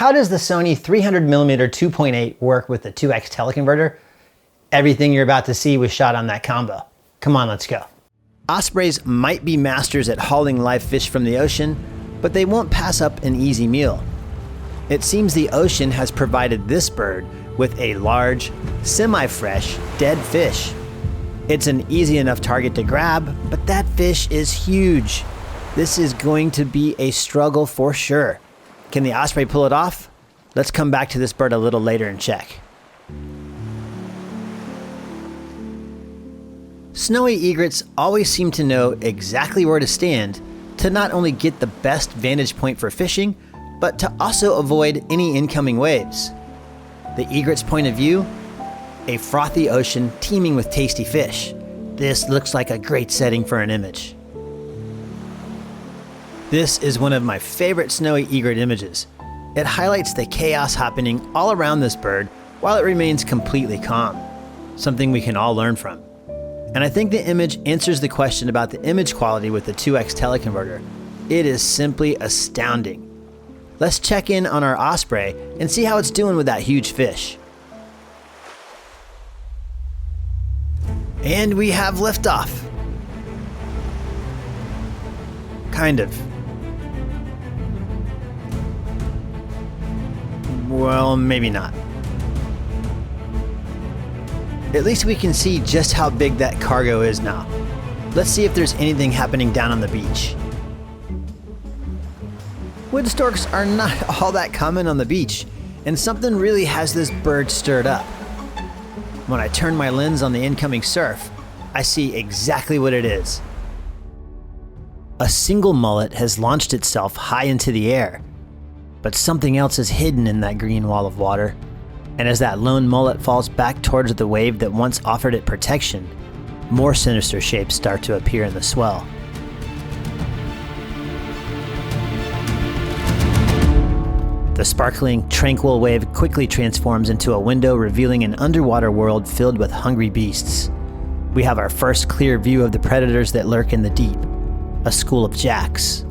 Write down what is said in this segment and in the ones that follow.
how does the Sony 300mm 2.8 work with the 2x teleconverter? Everything you're about to see was shot on that combo. Come on, let's go. Ospreys might be masters at hauling live fish from the ocean, but they won't pass up an easy meal. It seems the ocean has provided this bird with a large, semi-fresh, dead fish. It's an easy enough target to grab, but that fish is huge. This is going to be a struggle for sure. Can the osprey pull it off? Let's come back to this bird a little later and check. Snowy egrets always seem to know exactly where to stand to not only get the best vantage point for fishing, but to also avoid any incoming waves. The egret's point of view? A frothy ocean teeming with tasty fish. This looks like a great setting for an image. This is one of my favorite snowy egret images. It highlights the chaos happening all around this bird while it remains completely calm, something we can all learn from. And I think the image answers the question about the image quality with the 2x teleconverter. It is simply astounding. Let's check in on our osprey and see how it's doing with that huge fish. And we have liftoff. Kind of. Well, maybe not. At least we can see just how big that cargo is now. Let's see if there's anything happening down on the beach. Wood storks are not all that common on the beach, and something really has this bird stirred up. When I turn my lens on the incoming surf, I see exactly what it is. A single mullet has launched itself high into the air, but something else is hidden in that green wall of water. And as that lone mullet falls back towards the wave that once offered it protection, more sinister shapes start to appear in the swell. The sparkling, tranquil wave quickly transforms into a window revealing an underwater world filled with hungry beasts. We have our first clear view of the predators that lurk in the deep, a school of jacks.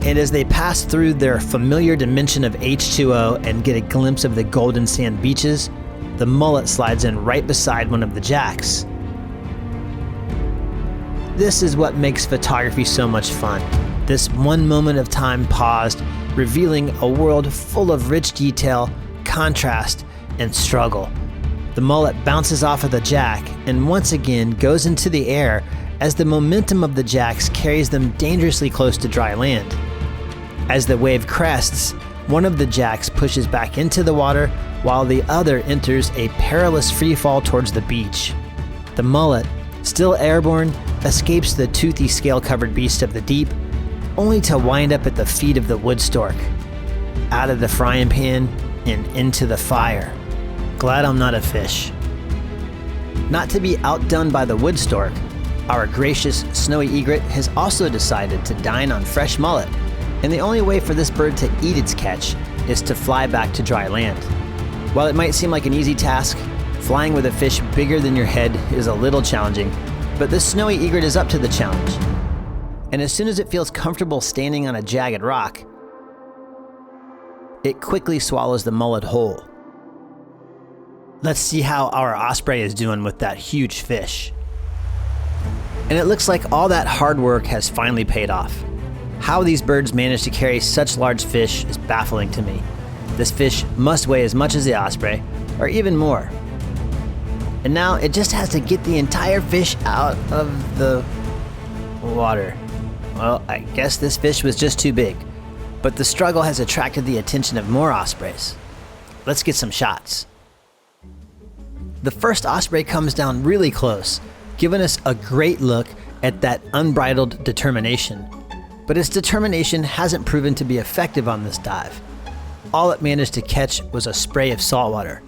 And as they pass through their familiar dimension of H2O and get a glimpse of the golden sand beaches, the mullet slides in right beside one of the jacks. This is what makes photography so much fun. This one moment of time paused, revealing a world full of rich detail, contrast, and struggle. The mullet bounces off of the jack and once again goes into the air as the momentum of the jacks carries them dangerously close to dry land. As the wave crests, one of the jacks pushes back into the water while the other enters a perilous freefall towards the beach. The mullet, still airborne, escapes the toothy scale-covered beast of the deep, only to wind up at the feet of the wood stork. Out of the frying pan and into the fire. Glad I'm not a fish. Not to be outdone by the wood stork, our gracious snowy egret has also decided to dine on fresh mullet. And the only way for this bird to eat its catch is to fly back to dry land. While it might seem like an easy task, flying with a fish bigger than your head is a little challenging, but this snowy egret is up to the challenge. And as soon as it feels comfortable standing on a jagged rock, it quickly swallows the mullet whole. Let's see how our osprey is doing with that huge fish. And it looks like all that hard work has finally paid off. How these birds manage to carry such large fish is baffling to me. This fish must weigh as much as the osprey, or even more. And now it just has to get the entire fish out of the water. Well, I guess this fish was just too big, but the struggle has attracted the attention of more ospreys. Let's get some shots. The first osprey comes down really close, giving us a great look at that unbridled determination. But its determination hasn't proven to be effective on this dive. All it managed to catch was a spray of saltwater.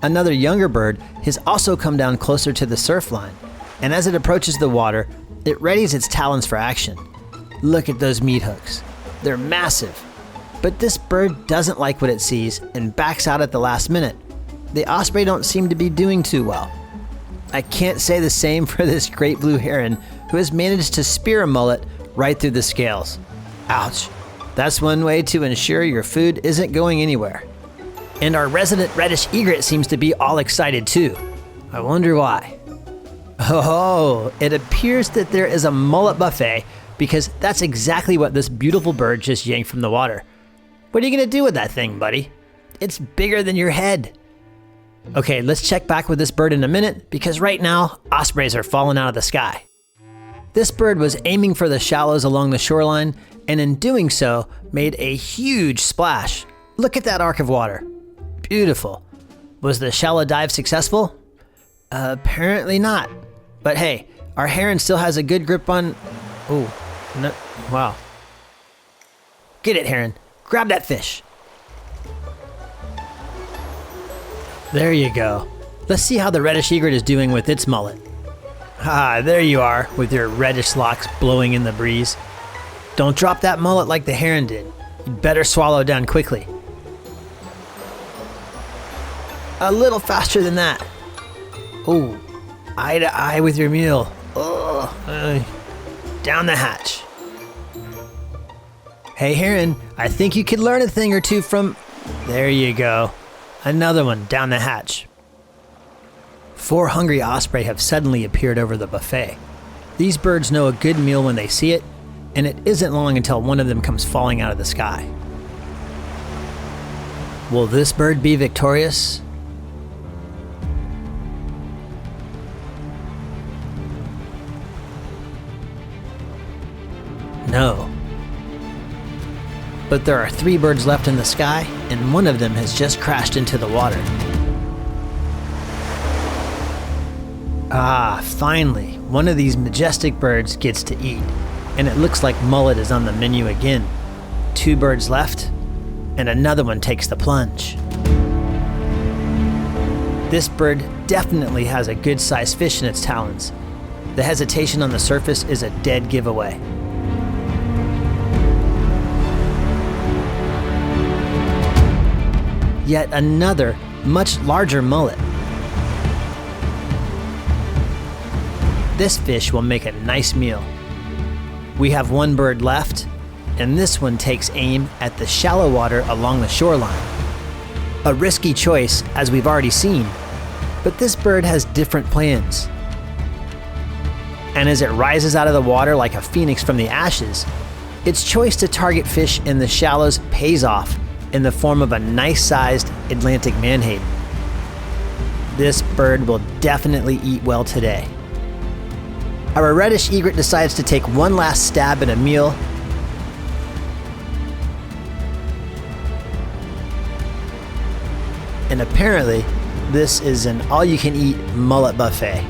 Another younger bird has also come down closer to the surf line, and as it approaches the water, it readies its talons for action. Look at those meat hooks. They're massive. But this bird doesn't like what it sees and backs out at the last minute. The osprey don't seem to be doing too well. I can't say the same for this great blue heron who has managed to spear a mullet right through the scales. Ouch. That's one way to ensure your food isn't going anywhere. And our resident reddish egret seems to be all excited too. I wonder why. Oh, it appears that there is a mullet buffet because that's exactly what this beautiful bird just yanked from the water. What are you gonna do with that thing, buddy? It's bigger than your head. Okay, let's check back with this bird in a minute because right now, ospreys are falling out of the sky. This bird was aiming for the shallows along the shoreline and in doing so, made a huge splash. Look at that arc of water. Beautiful. Was the shallow dive successful? Apparently not. But hey, our heron still has a good grip on... Oh, no, wow. Get it, heron. Grab that fish. There you go. Let's see how the reddish egret is doing with its mullet. Ah, there you are, with your reddish locks blowing in the breeze. Don't drop that mullet like the heron did. You'd better swallow down quickly. A little faster than that. Oh, eye to eye with your meal. Ugh. Down the hatch. Hey heron, I think you could learn a thing or two from... There you go. Another one down the hatch. 4 hungry osprey have suddenly appeared over the buffet. These birds know a good meal when they see it, and it isn't long until one of them comes falling out of the sky. Will this bird be victorious? No. But there are 3 birds left in the sky, and one of them has just crashed into the water. Ah, finally, one of these majestic birds gets to eat, and it looks like mullet is on the menu again. 2 birds left, and another one takes the plunge. This bird definitely has a good-sized fish in its talons. The hesitation on the surface is a dead giveaway. Yet another, much larger mullet. This fish will make a nice meal. We have 1 bird left, and this one takes aim at the shallow water along the shoreline. A risky choice, as we've already seen, but this bird has different plans. And as it rises out of the water like a phoenix from the ashes, its choice to target fish in the shallows pays off in the form of a nice-sized Atlantic manhaden. This bird will definitely eat well today. Our reddish egret decides to take one last stab at a meal. And apparently, this is an all-you-can-eat mullet buffet.